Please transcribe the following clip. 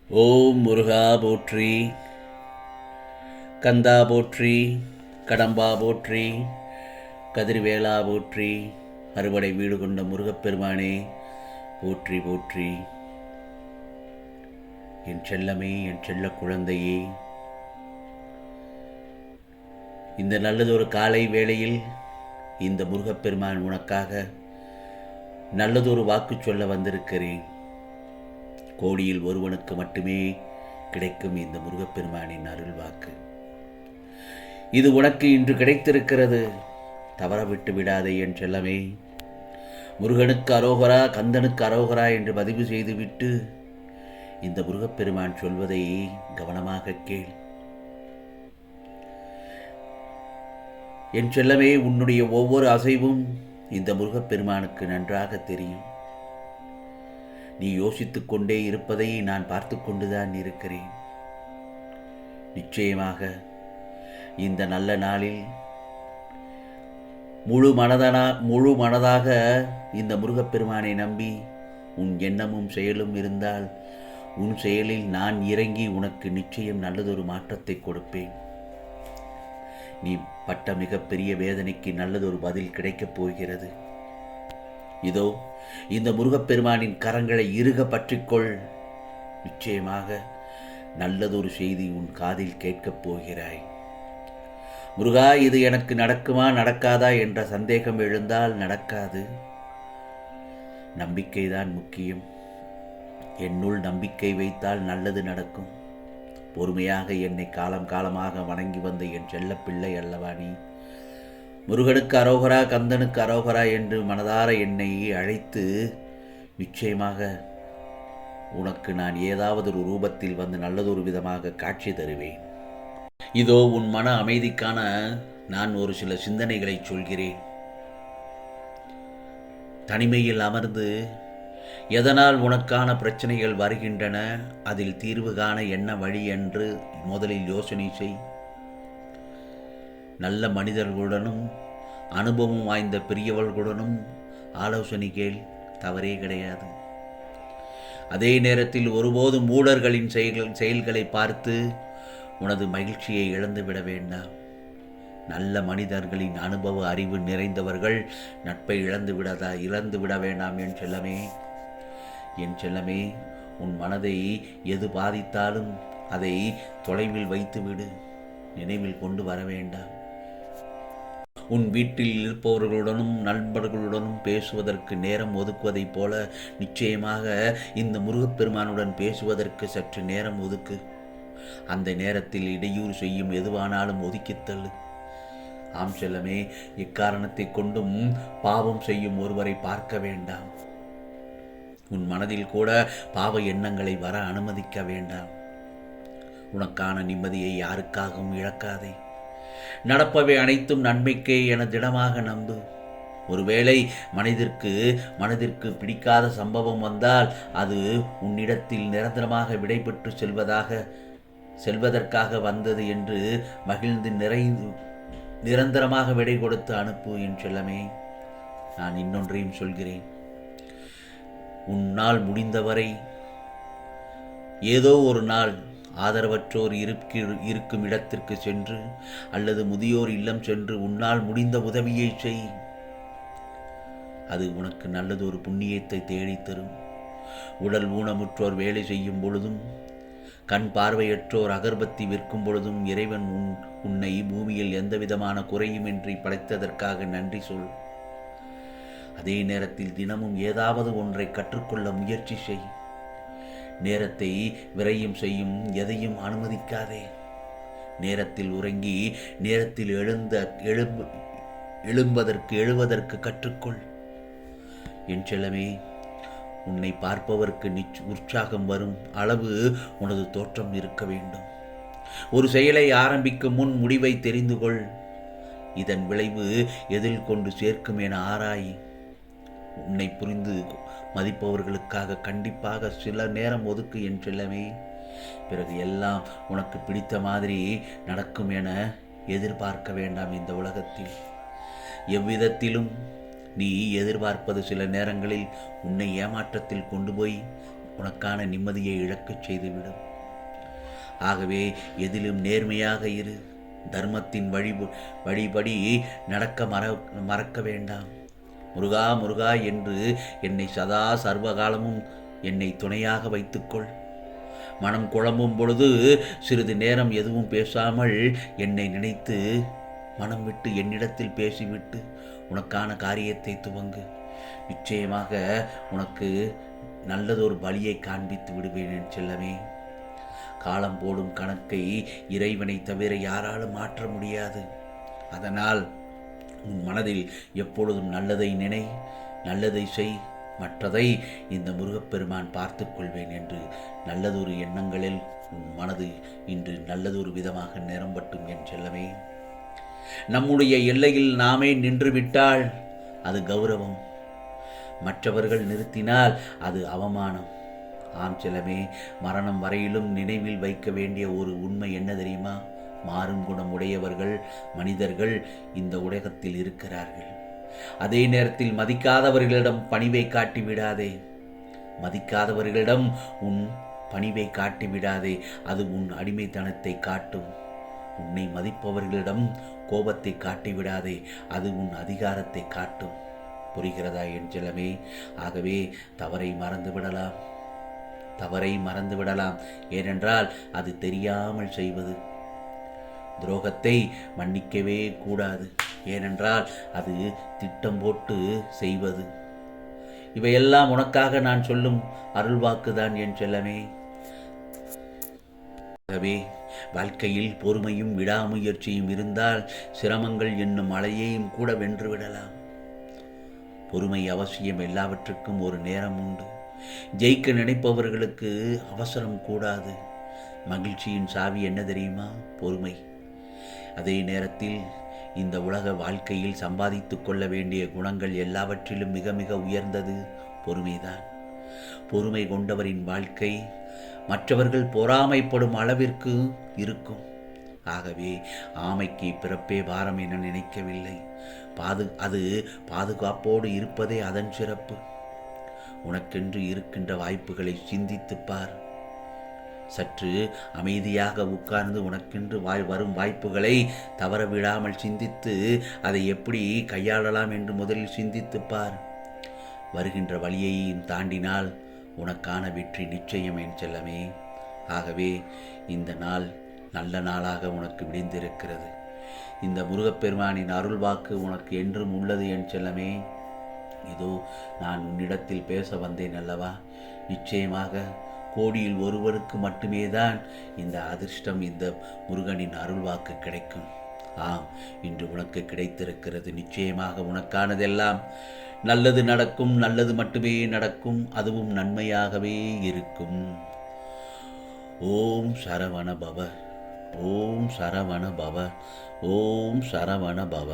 ஓம் முருகா போற்றி, கந்தா போற்றி, கடம்பா போற்றி, கதிர்வேலா போற்றி, அறுவடை வீடு கொண்ட முருகப்பெருமானே போற்றி போற்றி. என் செல்லமே, என் செல்ல குழந்தையே, இந்த நல்லதொரு காலை வேளையில் இந்த முருகப்பெருமான் உனக்காக நல்லதொரு வாக்கு சொல்ல வந்திருக்கிறேன். கோடியில் ஒருவனுக்கு மட்டுமே கிடைக்கும் இந்த முருகப்பெருமானின் அருள் வாக்கு. இது உனக்கு இன்று கிடைத்திருக்கிறது, தவற விட்டு விடாதே என் செல்லமே. முருகனுக்கு அரோகரா, கந்தனுக்கு அரோகரா என்று பதிவு செய்துவிட்டு இந்த முருகப்பெருமான் சொல்வதை கவனமாக கேள். என் செல்லமே, உன்னுடைய ஒவ்வொரு அசைவும் இந்த முருகப்பெருமானுக்கு நன்றாக தெரியும். நீ யோசித்துக் கொண்டே இருப்பதை நான் பார்த்து கொண்டுதான் இருக்கிறேன். நிச்சயமாக இந்த நல்ல நாளில் முழு மனதாக இந்த முருகப்பெருமானை நம்பி உன் எண்ணமும் செயலும் இருந்தால் உன் செயலில் நான் இறங்கி உனக்கு நிச்சயம் நல்லதொரு மாற்றத்தை கொடுப்பேன். நீ பட்ட மிகப்பெரிய வேதனைக்கு நல்லதொரு பதில் கிடைக்கப் போகிறது. இதோ இந்த முருகப்பெருமானின் கரங்களை இறுக பற்றிக்கொள். நிச்சயமாக நல்லதொரு செய்தி உன் காதில் கேட்கப் போகிறாய். முருகா, இது எனக்கு நடக்குமா நடக்காதா என்ற சந்தேகம் எழுந்தால் நடக்காது. நம்பிக்கைதான் முக்கியம். என்னுள் நம்பிக்கை வைத்தால் நல்லது நடக்கும். பொறுமையாக என்னை காலம் காலமாக வணங்கி வந்த என் செல்ல பிள்ளை அல்லவா நீ? முருகனுக்கு அரோகரா, கந்தனுக்கு அரோகரா என்று மனதார என்னை அழைத்து நிச்சயமாக உனக்கு நான் ஏதாவது ஒரு ரூபத்தில் வந்து நல்லதொரு விதமாக காட்சி தருவேன். இதோ உன் மன அமைதிக்கான நான் ஒரு சில சிந்தனைகளை சொல்கிறேன். தனிமையில் அமர்ந்து எதனால் உனக்கான பிரச்சனைகள் வருகின்றன, அதில் தீர்வு காண என்ன வழி என்று முதலில் யோசனை செய். நல்ல மனிதர்களுடனும் அனுபவம் வாய்ந்த பெரியவர்களுடனும் ஆலோசனை கேள், தவறே கிடையாது. அதே நேரத்தில் ஒருபோதும் மூடர்களின் செயல்களை பார்த்து உனது மகிழ்ச்சியை இழந்துவிட வேண்டாம். நல்ல மனிதர்களின் அனுபவ அறிவு நிறைந்தவர்கள் நட்பை இழந்து விட வேண்டாம் என் செல்லமே. என் செல்லமே, உன் மனதை எது பாதித்தாலும் அதை தொலைவில் வைத்துவிடு, நினைவில் கொண்டு வர வேண்டாம். உன் வீட்டில் இருப்பவர்களுடனும் நண்பர்களுடனும் பேசுவதற்கு நேரம் ஒதுக்குவதைப் போல நிச்சயமாக இந்த முருகப்பெருமானுடன் பேசுவதற்கு சற்று நேரம் ஒதுக்கு. அந்த நேரத்தில் இடையூறு செய்யும் எதுவானாலும் ஒதுக்கித்தள்ளு. ஆம் செல்லமே, இக்காரணத்தை கொண்டும் பாவம் செய்யும் ஒருவரை பார்க்க வேண்டாம். உன் மனதில் கூட பாவ எண்ணங்களை வர அனுமதிக்க வேண்டாம். உனக்கான நிம்மதியை யாருக்காகவும் இழக்காதே. நடப்பவை அனைத்தும் நன்மைக்கே என திடமாக நம்பு. ஒருவேளை மனதிற்கு பிடிக்காத சம்பவம் வந்தால் அது உன்னிடத்தில் நிரந்தரமாக விடைபெற்று செல்வதற்காக வந்தது என்று மகிழ்ந்து நிரந்தரமாக விடை கொடுத்து அனுப்பு என் செல்லமே. நான் இன்னொன்றையும் சொல்கிறேன். உன்னால் முடிந்தவரை ஏதோ ஒரு நாள் ஆதரவற்றோர் இருக்கும் இடத்திற்கு சென்று அல்லது முதியோர் இல்லம் சென்று உன்னால் முடிந்த உதவியை செய். அது உனக்கு நல்லதொரு புண்ணியத்தை தேடித்தரும். உடல் ஊனமுற்றோர் வேலை செய்யும் பொழுதும், கண் பார்வையற்றோர் அகர்பத்தி விற்கும் பொழுதும் இறைவன் உன்னை பூமியில் எந்தவிதமான குறையுமின்றி படைத்ததற்காக நன்றி சொல். அதே நேரத்தில் தினமும் ஏதாவது ஒன்றை கற்றுக்கொள்ள முயற்சி செய். நேரத்தை விரயம் செய்யும் எதையும் அனுமதிக்காதே. நேரத்தில் உறங்கி நேரத்தில் எழுவதற்கு கற்றுக்கொள் என் செல்லமே. உன்னை பார்ப்பவருக்கு உற்சாகம் வரும் அளவு உனது தோற்றம் இருக்க வேண்டும். ஒரு செயலை ஆரம்பிக்கும் முன் முடிவை தெரிந்து கொள். இதன் விளைவு எதில் கொண்டு சேர்க்கும் என ஆராய். உன்னை புரிந்து மதிப்பவர்களுக்காக கண்டிப்பாக சில நேரம் ஒதுக்கு என் செல்லமே. பிறகு எல்லாம் உனக்கு பிடித்த மாதிரி நடக்கும் என எதிர்பார்க்க வேண்டாம். இந்த உலகத்தில் எவ்விதத்திலும் நீ எதிர்பார்ப்பது சில நேரங்களில் உன்னை ஏமாற்றத்தில் கொண்டு போய் உனக்கான நிம்மதியை இழக்கச் செய்துவிடும். ஆகவே எதிலும் நேர்மையாக இரு. தர்மத்தின் வழிபடி நடக்க மறக்க வேண்டாம். முருகா முருகா என்று என்னை சதா சர்வகாலமும் என்னை துணையாக வைத்துக்கொள். மனம் குழம்பும் பொழுது சிறிது நேரம் எதுவும் பேசாமல் என்னை நினைத்து மனம் விட்டு என்னிடத்தில் பேசிவிட்டு உனக்கான காரியத்தை துவங்கு. நிச்சயமாக உனக்கு நல்லதொரு பலியை காண்பித்து விடுவேன் என் செல்லமே. காலம் போடும் கணக்கை இறைவனை தவிர யாராலும் மாற்ற முடியாது. அதனால் உன் மனதில் எப்பொழுதும் நல்லதை நினை, நல்லதை செய். மற்றதை இந்த முருகப்பெருமான் பார்த்து கொள்வேன் என்று நல்லதொரு எண்ணங்களில் உன் மனது இன்று நல்லதொரு விதமாக நிரம்பட்டும் என் செல்லமே. நம்முடைய எல்லையில் நாமே நின்றுவிட்டால் அது கௌரவம், மற்றவர்கள் நிறுத்தினால் அது அவமானம். ஆம் செல்லமே, மரணம் வரையிலும் நினைவில் வைக்க வேண்டிய ஒரு உண்மை என்ன தெரியுமா? மாறும் குணம் உடையவர்கள் மனிதர்கள் இந்த உலகத்தில் இருக்கிறார்கள். அதே நேரத்தில் மதிக்காதவர்களிடம் பணிவை காட்டிவிடாதே. மதிக்காதவர்களிடம் உன் பணிவை காட்டிவிடாதே. அது உன் அடிமைத்தனத்தை காட்டும். உன்னை மதிப்பவர்களிடம் கோபத்தை காட்டிவிடாதே. அது உன் அதிகாரத்தை காட்டும். புரிகிறதா என் செல்லமே? ஆகவே தவறை மறந்து விடலாம். ஏனென்றால் அது தெரியாமல் செய்வது. துரோகத்தை மன்னிக்கவே கூடாது. ஏனென்றால் அது திட்டம் போட்டு செய்வது. இவையெல்லாம் உனக்காக நான் சொல்லும் அருள்வாக்குதான் என் செல்லமே. ஆகவே வாழ்க்கையில் பொறுமையும் விடாமுயற்சியும் இருந்தால் சிரமங்கள் என்னும் மலையையும் கூட வென்றுவிடலாம். பொறுமை அவசியம். எல்லாவற்றுக்கும் ஒரு நேரம் உண்டு. ஜெயிக்க நினைப்பவர்களுக்கு அவசரம் கூடாது. மகிழ்ச்சியின் சாவி என்ன தெரியுமா? பொறுமை. அதே நேரத்தில் இந்த உலக வாழ்க்கையில் சம்பாதித்து கொள்ள வேண்டிய குணங்கள் எல்லாவற்றிலும் மிக மிக உயர்ந்தது பொறுமைதான். பொறுமை கொண்டவரின் வாழ்க்கை மற்றவர்கள் பொறாமைப்படும் அளவிற்கு இருக்கும். ஆகவே ஆமைக்கு பிறப்பே பாரம் என நினைக்கவில்லை. அது பாதுகாப்போடு இருப்பதே அதன் சிறப்பு. உனக்கென்று இருக்கின்ற வாய்ப்புகளை சிந்தித்துப்பார். சற்று அமைதியாக உட்கார்ந்து உனக்கென்று வரும் வாய்ப்புகளை தவற விடாமல் சிந்தித்து அதை எப்படி கையாளலாம் என்று முதலில் சிந்தித்துப்பார். வருகின்ற வழியையும் தாண்டினால் உனக்கான வெற்றி நிச்சயம் என் செல்லமே. ஆகவே இந்த நாள் நல்ல நாளாக உனக்கு விடிந்திருக்கிறது. இந்த முருகப்பெருமானின் அருள்வாக்கு உனக்கு என்றும் உள்ளது என் செல்லமே. இதோ நான் உன்னிடத்தில் பேச வந்தேன் அல்லவா? நிச்சயமாக கோடியில் ஒருவருக்கு மட்டுமே தான் இந்த அதிர்ஷ்டம், இந்த முருகனின் அருள்வாக்கு கிடைக்கும். ஆம், இன்று உனக்கு கிடைத்திருக்கிறது. நிச்சயமாக உனக்கானதெல்லாம் நல்லது நடக்கும். நல்லது மட்டுமே நடக்கும். அதுவும் நன்மையாகவே இருக்கும். ஓம் சரவண பவ. ஓம் சரவண பவ. ஓம் சரவண பவ.